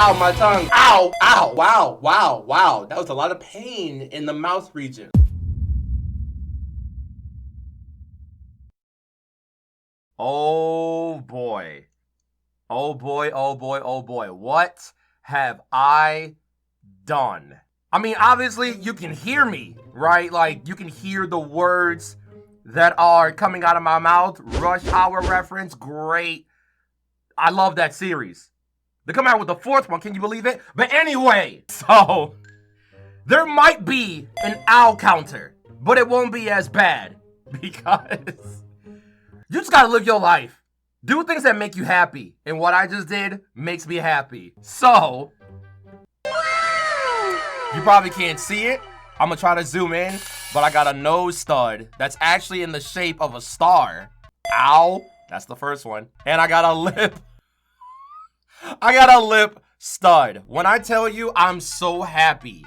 Ow, my tongue. Ow, ow, wow, wow, wow. That was a lot of pain in the mouth region. Oh boy. Oh boy, oh boy, oh boy. What have I done? I mean, obviously you can hear me, right? Like you can hear the words that are coming out of my mouth. Rush Hour reference, great. I love that series. They come out with the 4th one, can you believe it? But anyway, so there might be an owl counter, but it won't be as bad because you just gotta live your life. Do things that make you happy. And what I just did makes me happy. So, you probably can't see it. I'm gonna try to zoom in, but I got a nose stud that's actually in the shape of a star. Ow, that's the first one. And I got a lip. I got a lip stud. When I tell you I'm so happy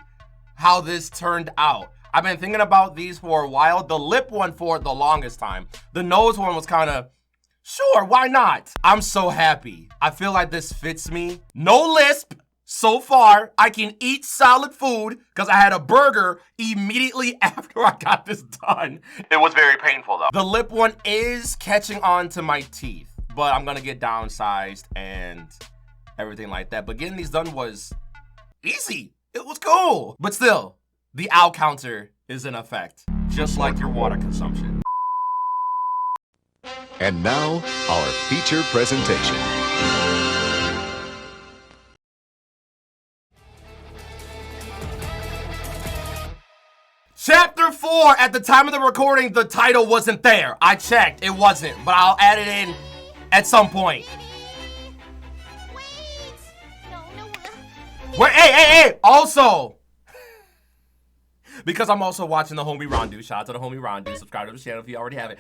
how this turned out. I've been thinking about these for a while. The lip one for the longest time. The nose one was kind of, sure, why not? I'm so happy. I feel like this fits me. No lisp. So far, I can eat solid food because I had a burger immediately after I got this done. It was very painful though. The lip one is catching on to my teeth, but I'm gonna get downsized and everything like that. But getting these done was easy. It was cool. But still, the owl counter is in effect, just like your water consumption. And now, our feature presentation. Chapter 4, at the time of the recording, the title wasn't there. I checked, it wasn't, but I'll add it in at some point. Wait, hey, also, because I'm also watching the homie Rondu, shout out to the homie Rondu, subscribe to the channel if you already have it.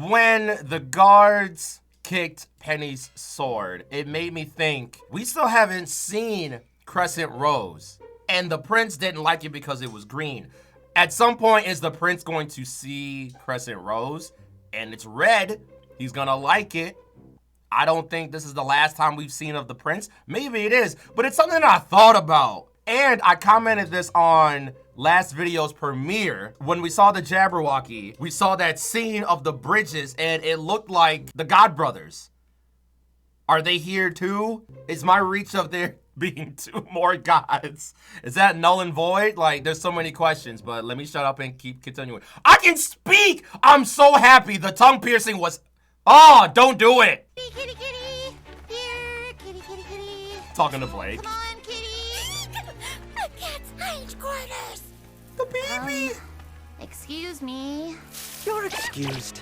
When the guards kicked Penny's sword, it made me think, we still haven't seen Crescent Rose, and the prince didn't like it because it was green. At some point, is the prince going to see Crescent Rose, and it's red, he's gonna like it. I don't think this is the last time we've seen of the prince. Maybe it is, but it's something I thought about. And I commented this on last video's premiere. When we saw the Jabberwocky, we saw that scene of the bridges and it looked like the God Brothers. Are they here too? Is my reach of there being 2 more gods? Is that null and void? Like, there's so many questions, but let me shut up and keep continuing. I can speak! I'm so happy. The tongue piercing was, oh, don't do it. Kitty, kitty, here, kitty, kitty, kitty. Talking to Blake. Come on, kitty. The cat's hiding quarters. The baby. Excuse me. You're excused.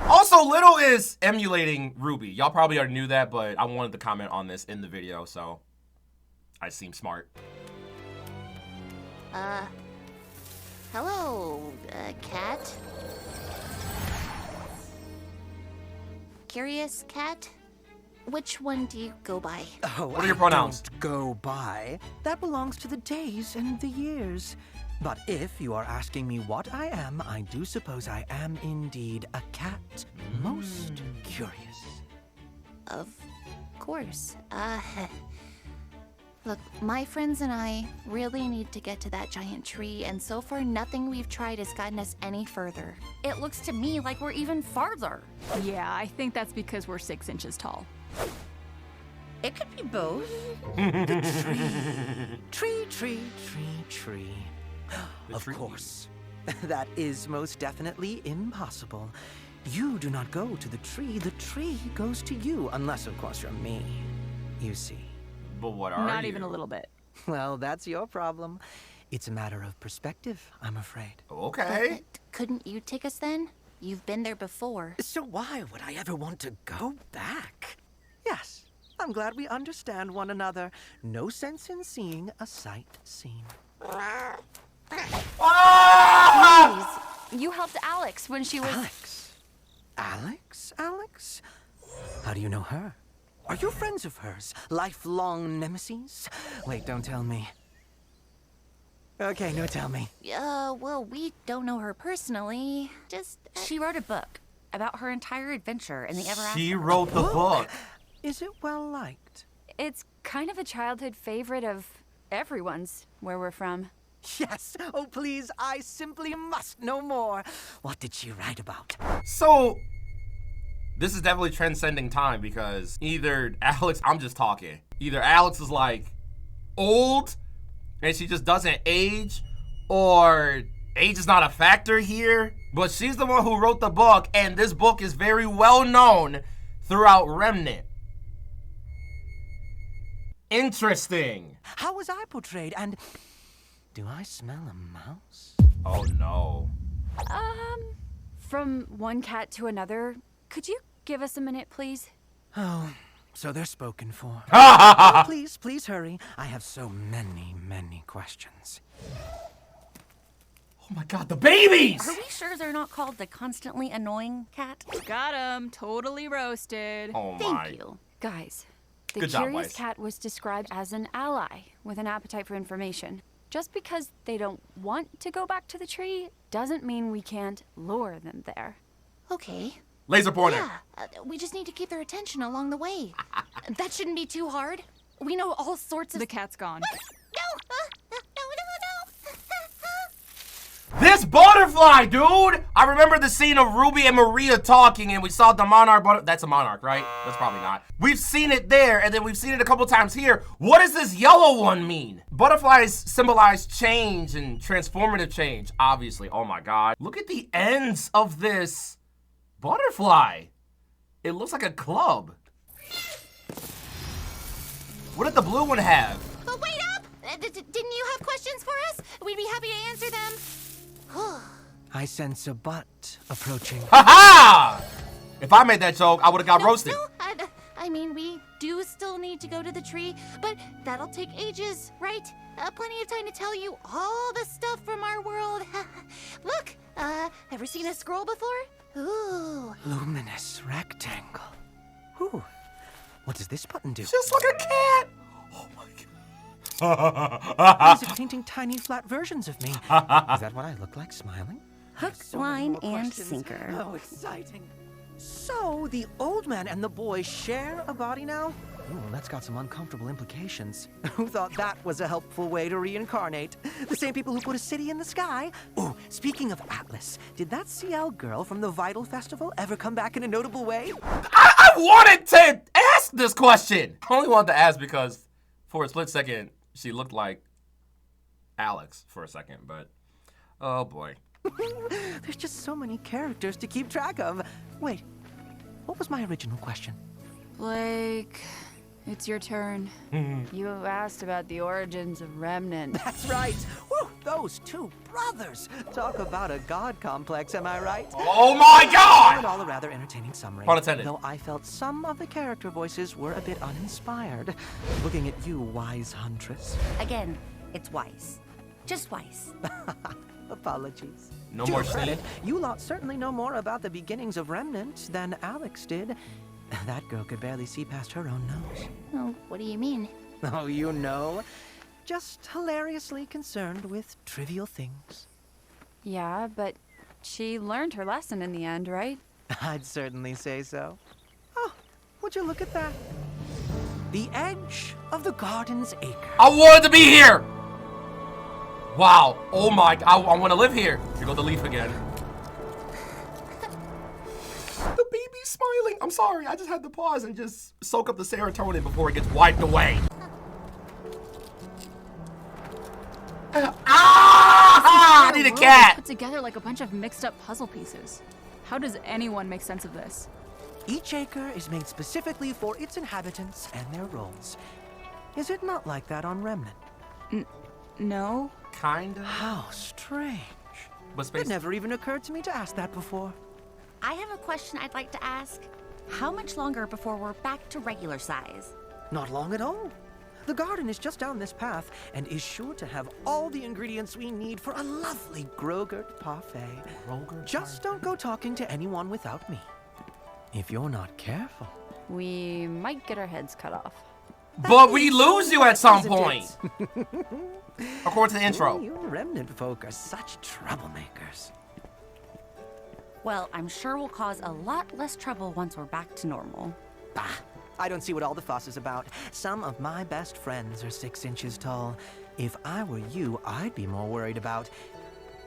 Also, Little is emulating RWBY. Y'all probably already knew that, but I wanted to comment on this in the video, so I seem smart. Hello, cat. Curious cat? Which one do you go by? Oh, what are your pronouns? Don't go by. That belongs to the days and the years. But if you are asking me what I am, I do suppose I am indeed a cat. Most curious. Of course. Look, my friends and I really need to get to that giant tree, and so far nothing we've tried has gotten us any further. It looks to me like we're even farther. Yeah, I think that's because we're 6 inches tall. It could be both. Tree. Of course. That is most definitely impossible. You do not go to the tree goes to you, unless of course you're me, you see. But what are you? Not even a little bit. Well, that's your problem. It's a matter of perspective, I'm afraid. Okay. But couldn't you take us then? You've been there before. So why would I ever want to go back? Yes, I'm glad we understand one another. No sense in seeing a sight seen. Ah! Please, you helped Alex when she was... Alex? How do you know her? Are you friends of hers? Lifelong nemesis? Wait, don't tell me. Okay, no, tell me. Well, we don't know her personally. Just... She wrote a book about her entire adventure in the Ever After. She wrote the book. Is it well liked? It's kind of a childhood favorite of everyone's where we're from. Yes. Oh, please, I simply must know more. What did she write about? So, this is definitely transcending time because either Alex, I'm just talking, either Alex is like old and she just doesn't age, or age is not a factor here, but she's the one who wrote the book, and this book is very well known throughout Remnant. Interesting. How was I portrayed, and do I smell a mouse? Oh no. From one cat to another, could you give us a minute, please? Oh, so they're spoken for. Oh, please hurry. I have so many questions. Oh my god, the babies! Are we sure they're not called the constantly annoying cat? Got him. Totally roasted. Oh my. Thank you. Guys, the Good job, curious Weiss. cat was described as an ally with an appetite for information. Just because they don't want to go back to the tree doesn't mean we can't lure them there. Okay. Laser pointer. Yeah, we just need to keep their attention along the way. That shouldn't be too hard. We know all sorts of... The cat's gone. No! This butterfly, dude! I remember the scene of Ruby and Maria talking, and we saw the monarch butterfly. That's a monarch, right? That's probably not. We've seen it there, and then we've seen it a couple times here. What does this yellow one mean? Butterflies symbolize change and transformative change, obviously. Oh my god. Look at the ends of this butterfly. It looks like a club. What did the blue one have? But wait up! Didn't you have questions for us? We'd be happy to answer them. I sense a butt approaching. Ha-ha! If I made that joke, I would have got roasted. No, I mean, we do still need to go to the tree, but that'll take ages, right? Plenty of time to tell you all the stuff from our world. Look, ever seen a scroll before? Ooh. Luminous rectangle. Ooh. What does this button do? Just like a cat. Oh my god. Eyes are painting tiny flat versions of me. Is that what I look like smiling? Hook, So many line, more and questions. sinker. How exciting. So, the old man and the boy share a body now? Ooh, that's got some uncomfortable implications. Who thought that was a helpful way to reincarnate? The same people who put a city in the sky? Oh, speaking of Atlas, did that CL girl from the Vital Festival ever come back in a notable way? I wanted to ask this question. I only wanted to ask because for a split second, she looked like Alex for a second, but oh boy. There's just so many characters to keep track of. Wait, what was my original question? Blake, it's your turn. You asked about the origins of Remnant. That's right. Woo, those two brothers. Talk about a god complex, am I right? Oh my All god! in all, a rather entertaining summary. Pun intended. Though I felt some of the character voices were a bit uninspired. Looking at you, wise huntress. Again, it's Weiss. Just Weiss. Apologies. No To more your credit, shit. you lot certainly know more about the beginnings of Remnant than Alex did. That girl could barely see past her own nose. Oh, what do you mean? Oh, you know. Just hilariously concerned with trivial things. Yeah, but she learned her lesson in the end, right? I'd certainly say so. Oh, would you look at that? The edge of the garden's acre. I wanted to be here! Wow. Oh my god. I want to live here. Here goes the leaf again. The baby's smiling. I'm sorry. I just had to pause and just soak up the serotonin before it gets wiped away. Ah! I need a World is cat. put together like a bunch of mixed up puzzle pieces. How does anyone make sense of this? Each acre is made specifically for its inhabitants and their roles. Is it not like that on Remnant? No? Kinda. How strange. But It space. never even occurred to me to ask that before. I have a question I'd like to ask. How much longer before we're back to regular size? Not long at all. The garden is just down this path and is sure to have all the ingredients we need for a lovely 𝘏𝙗⁄ parfait. Just don't go talking to anyone without me. If you're not careful. We might get our heads cut off. But we lose you at some Isn't it? point. According to the intro. You Remnant folk are such troublemakers. Well, I'm sure we'll cause a lot less trouble once we're back to normal. Bah, I don't see what all the fuss is about. Some of my best friends are 6 inches tall. If I were you, I'd be more worried about...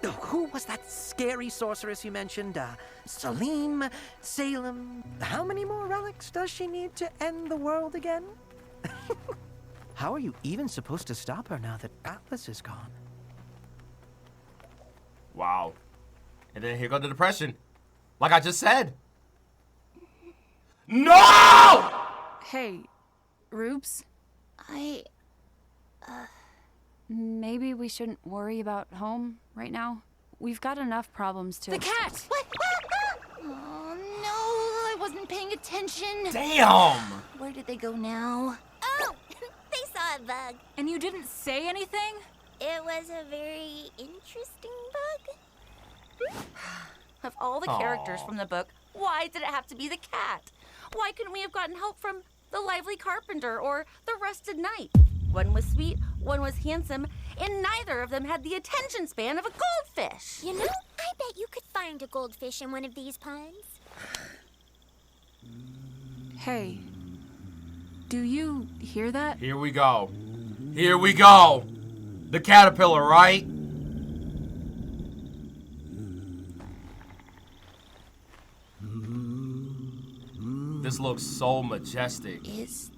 Oh, who was that scary sorceress you mentioned? Salim? Salem? How many more relics does she need to end the world again? How are you even supposed to stop her now that Atlas is gone? Wow. And then here goes the depression. Like I just said. No! Hey, Rubes, I... maybe we shouldn't worry about home right now. We've got enough problems to... The cat! What? Oh, no, I wasn't paying attention. Damn! Where did they go now? Oh, they saw a bug. And you didn't say anything? It was a very interesting bug. Of all the characters from the book, why did it have to be the cat? Why couldn't we have gotten help from the lively carpenter or the rusted knight? One was sweet, one was handsome, and neither of them had the attention span of a goldfish. You know, I bet you could find a goldfish in one of these ponds. Hey, do you hear that? Here we go. Here we go. The caterpillar, right? This looks so majestic. Is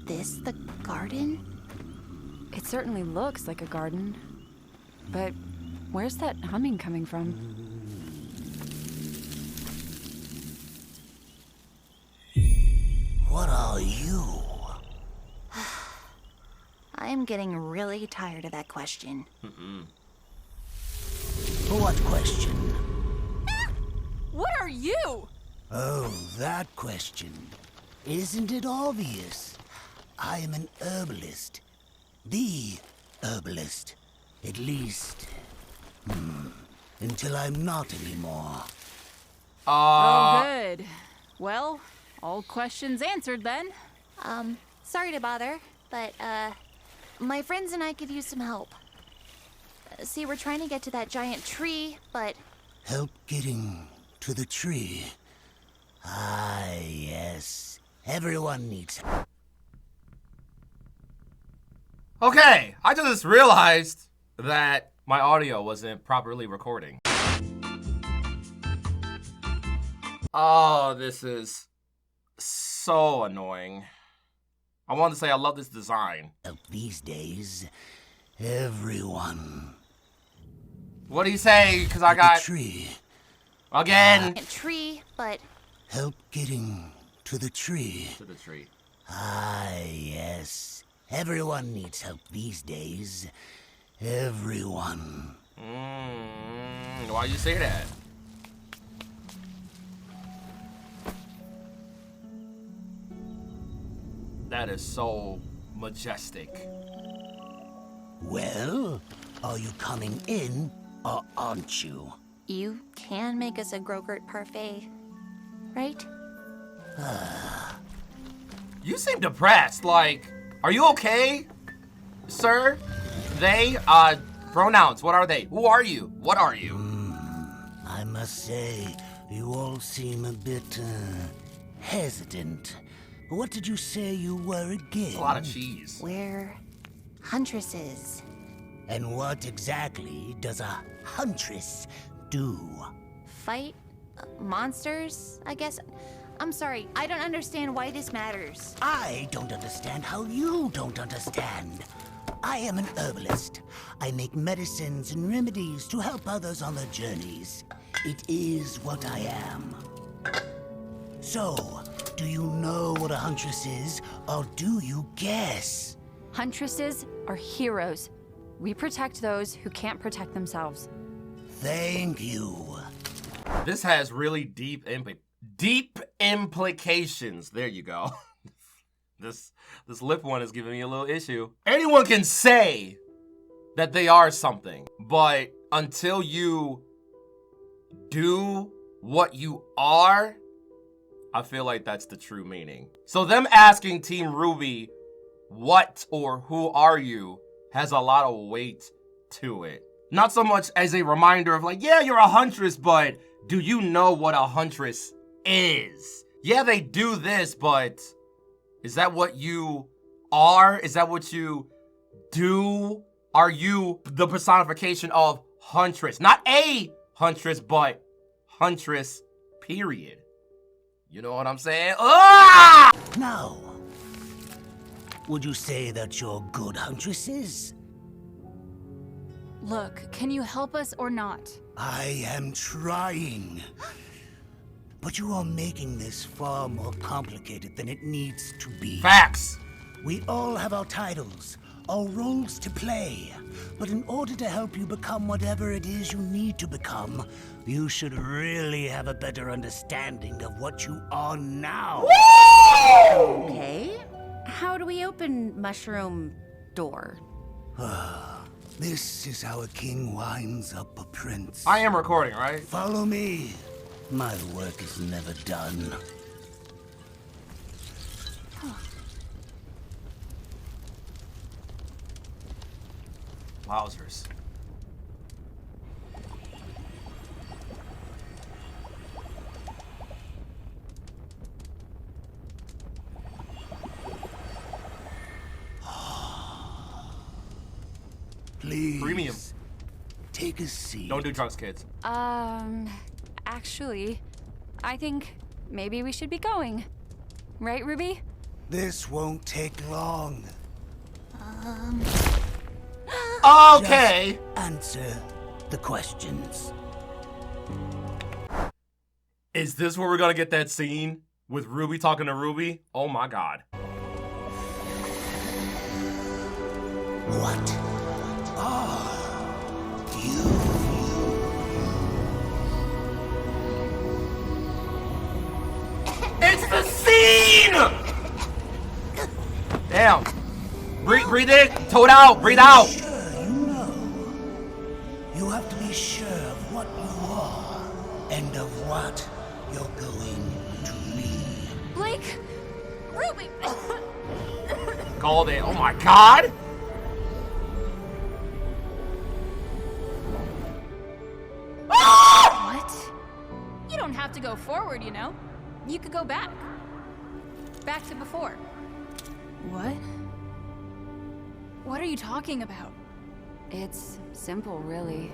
this the garden? It certainly looks like a garden. But where's that humming coming from? What are you? I am getting really tired of that question. What question? What are you? Oh, that question. Isn't it obvious? I am an herbalist. The herbalist. At least, until I'm not anymore. Oh, good. Well, all questions answered then. Sorry to bother, but, my friends and I could use some help. See, we're trying to get to that giant tree, but... Help getting to the tree. Ah, yes. Everyone needs help. Okay, I just realized that my audio wasn't properly recording. Oh, this is so annoying. I wanted to say I love this design. Help these days. Everyone. What do you say? Because I The got... tree. Again. tree, but... Help getting to the tree. To the tree. Ah, yes. Everyone needs help these days. Everyone. Why you say that? That is so majestic. Well, are you coming in or aren't you? You can make us a Grogurt parfait, right? You seem depressed. Like, are you okay, sir? They, pronouns, what are they? Who are you? What are you? I must say, you all seem a bit, hesitant. What did you say you were again? A lot of cheese. We're huntresses. And what exactly does a huntress do? Fight monsters, I guess. I'm sorry, I don't understand why this matters. I don't understand how you don't understand. I am an herbalist. I make medicines and remedies to help others on their journeys. It is what I am. So, do you know what a huntress is, or do you guess? Huntresses are heroes. We protect those who can't protect themselves. Thank you. This has really deep implications. There you go. This lip one is giving me a little issue. Anyone can say that they are something, but until you do what you are, I feel like that's the true meaning. So them asking Team RWBY, what or who are you, has a lot of weight to it. Not so much as a reminder of like, yeah, you're a huntress, but do you know what a huntress is? Yeah, they do this, but Is that what you are? Is that what you do? Are you the personification of Huntress? Not a Huntress, but Huntress, period. You know what I'm saying? Ah! Now, would you say that you're good huntresses? Look, can you help us or not? I am trying. But you are making this far more complicated than it needs to be. Facts. We all have our titles, our roles to play. But in order to help you become whatever it is you need to become, you should really have a better understanding of what you are now. Okay. How do we open mushroom door? This is how a king winds up a prince. I am recording, right? Follow me. My work is never done. Wowzers. Please. Premium. Take a seat. Don't do drugs, kids. Actually, I think maybe we should be going. Right, Ruby? This won't take long. Okay. Just answer the questions. Is this where we're gonna get that scene with Ruby talking to Ruby? Oh my god. What are you? It's the scene! Damn. Breathe in, toe it out, breathe out. Sure, you know. You have to be sure of what you are and of what you're going to be. Blake! Ruby! Called it. Oh my god. What? You don't have to go forward, you know? You could go back. Back to before. What? What are you talking about? It's simple, really.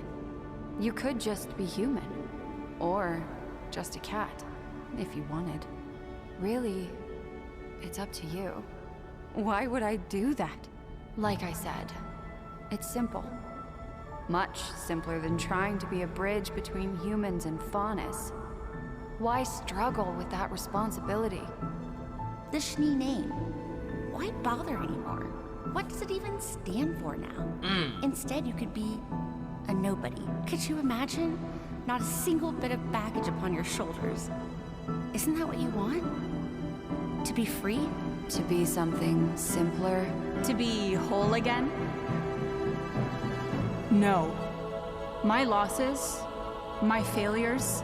You could just be human. Or just a cat, if you wanted. Really, it's up to you. Why would I do that? Like I said, it's simple. Much simpler than trying to be a bridge between humans and faunus. Why struggle with that responsibility? The Sh*Ni name. Why bother anymore? What does it even stand for now? Instead, you could be a nobody. Could you imagine? Not a single bit of baggage upon your shoulders. Isn't that what you want? To be free? To be something simpler? To be whole again? No. My losses, my failures,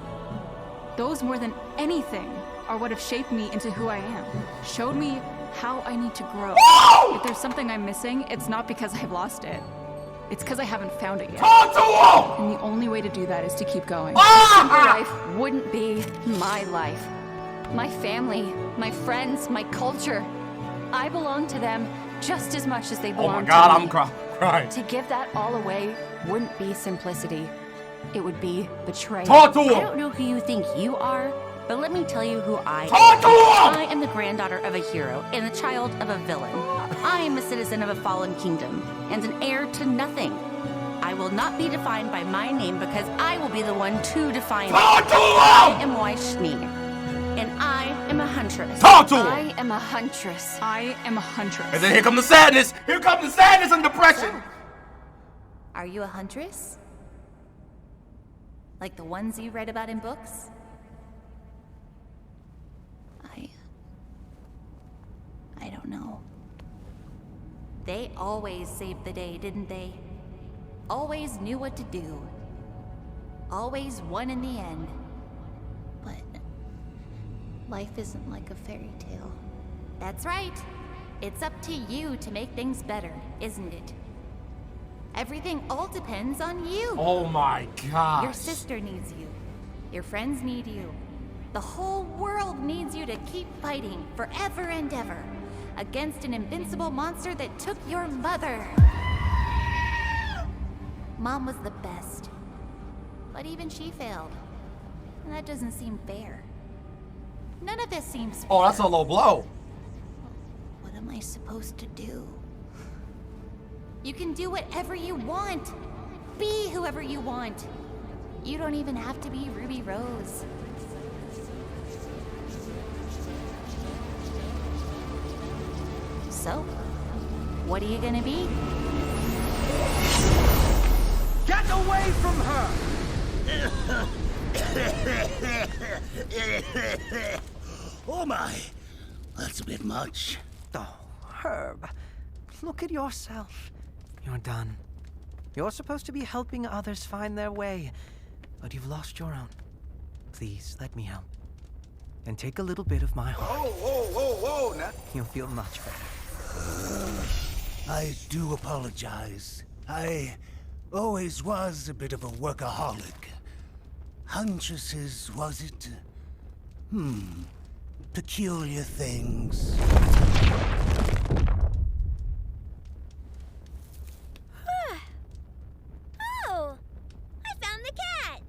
those more than anything are what have shaped me into who I am. Showed me how I need to grow. If there's something I'm missing, it's not because I've lost it. It's because I haven't found it yet. Talk to him! And the only way to do that is to keep going. Simple life wouldn't be my life. My family, my friends, my culture. I belong to them just as much as they belong to me. Oh my god, I'm crying. To give that all away wouldn't be simplicity. It would be betrayal. Talk to I him! don't know who you think you are, but let me tell you who I am. Talk to him! I am the granddaughter of a hero and the child of a villain. I am a citizen of a fallen kingdom and an heir to nothing. I will not be defined by my name because I will be the one to define Talk it. to I him! am Sh*Ni, and I am a huntress. Talk to him! I am a huntress. I am a huntress. And then here comes the sadness. Here comes the sadness and depression. Are you a huntress? Like the ones you read about in books? I don't know. They always saved the day, didn't they? Always knew what to do. Always won in the end. But life isn't like a fairy tale. That's right. It's up to you to make things better, isn't it? Everything all depends on you. Oh my god. Your sister needs you. Your friends need you. The whole world needs you to keep fighting forever and ever. against an invincible monster that took your mother. Mom was the best, but even she failed. And that doesn't seem fair. None of this seems fair. Oh, that's a low blow. What am I supposed to do? You can do whatever you want. Be whoever you want. You don't even have to be Ruby Rose. So, what are you gonna be? Get away from her! Oh my, that's a bit much. Oh, Herb, look at yourself. You're done. You're supposed to be helping others find their way, but you've lost your own. Please, let me help. And take a little bit of my heart. Whoa, now. You'll feel much better. I do apologize. I always was a bit of a workaholic. Huntresses, was it? Peculiar things. Oh, I found the cat.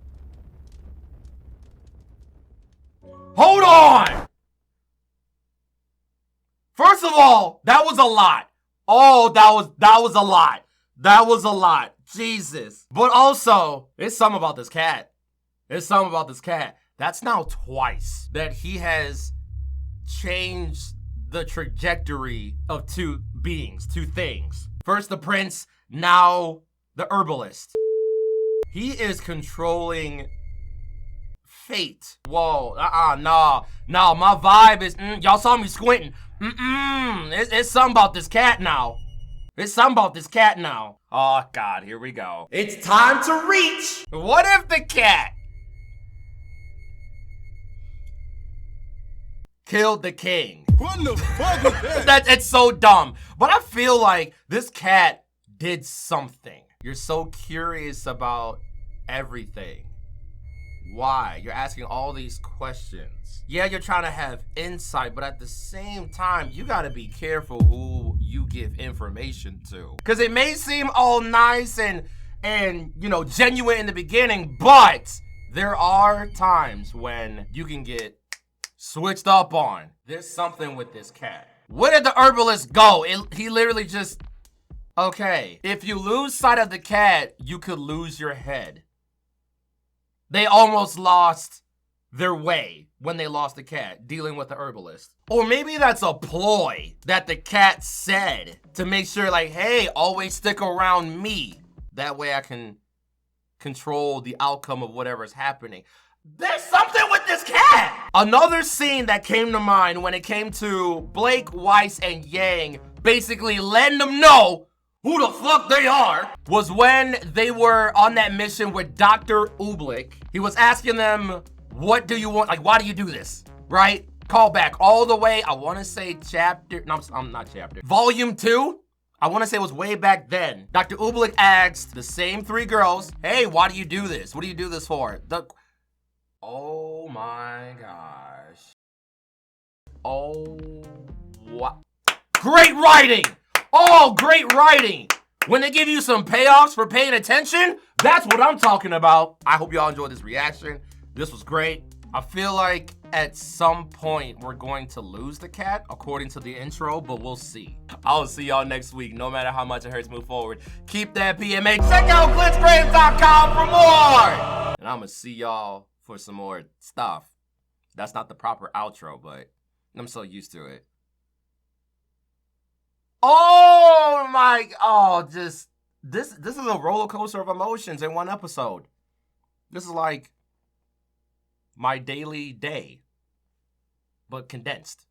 Hold on! First of all, that was a lot. Oh, that was a lot. That was a lot. Jesus. But also, there's something about this cat. There's something about this cat. That's now twice that he has changed the trajectory of two beings, two things. First the prince, now the herbalist. He is controlling fate. Whoa, nah, my vibe is, y'all saw me squinting. It's something about this cat now. It's something about this cat now. Oh God, here we go. It's time to reach. What if the cat killed the king? What the fuck is that? It's so dumb. But I feel like this cat did something. You're so curious about everything. Why? You're asking all these questions. Yeah, you're trying to have insight, but at the same time, you gotta be careful who you give information to. Because it may seem all nice and you know, genuine in the beginning, but there are times when you can get switched up on. There's something with this cat. Where did the herbalist go? He literally just, okay. If you lose sight of the cat, you could lose your head. They almost lost their way when they lost the cat, dealing with the herbalist. Or maybe that's a ploy that the cat said to make sure, like, hey, always stick around me. That way I can control the outcome of whatever's happening. There's something with this cat! Another scene that came to mind when it came to Blake, Weiss, and Yang basically letting them know who the fuck they are was when they were on that mission with Dr. Oobleck. He was asking them, what do you want? Like, why do you do this? Right? Call back all the way, I want to say Volume 2. I want to say it was way back then. Dr. Oobleck asked the same three girls, hey, why do you do this? What do you do this for? Oh my gosh. Oh, what? Great writing! Oh, great writing! When they give you some payoffs for paying attention, that's what I'm talking about. I hope y'all enjoyed this reaction. This was great. I feel like at some point we're going to lose the cat, according to the intro, but we'll see. I'll see y'all next week, no matter how much it hurts move forward. Keep that PMA. Check out glitchgrave.com for more! And I'm gonna see y'all for some more stuff. That's not the proper outro, but I'm so used to it. Oh my, this is a roller coaster of emotions in one episode. This is like my daily day, but condensed.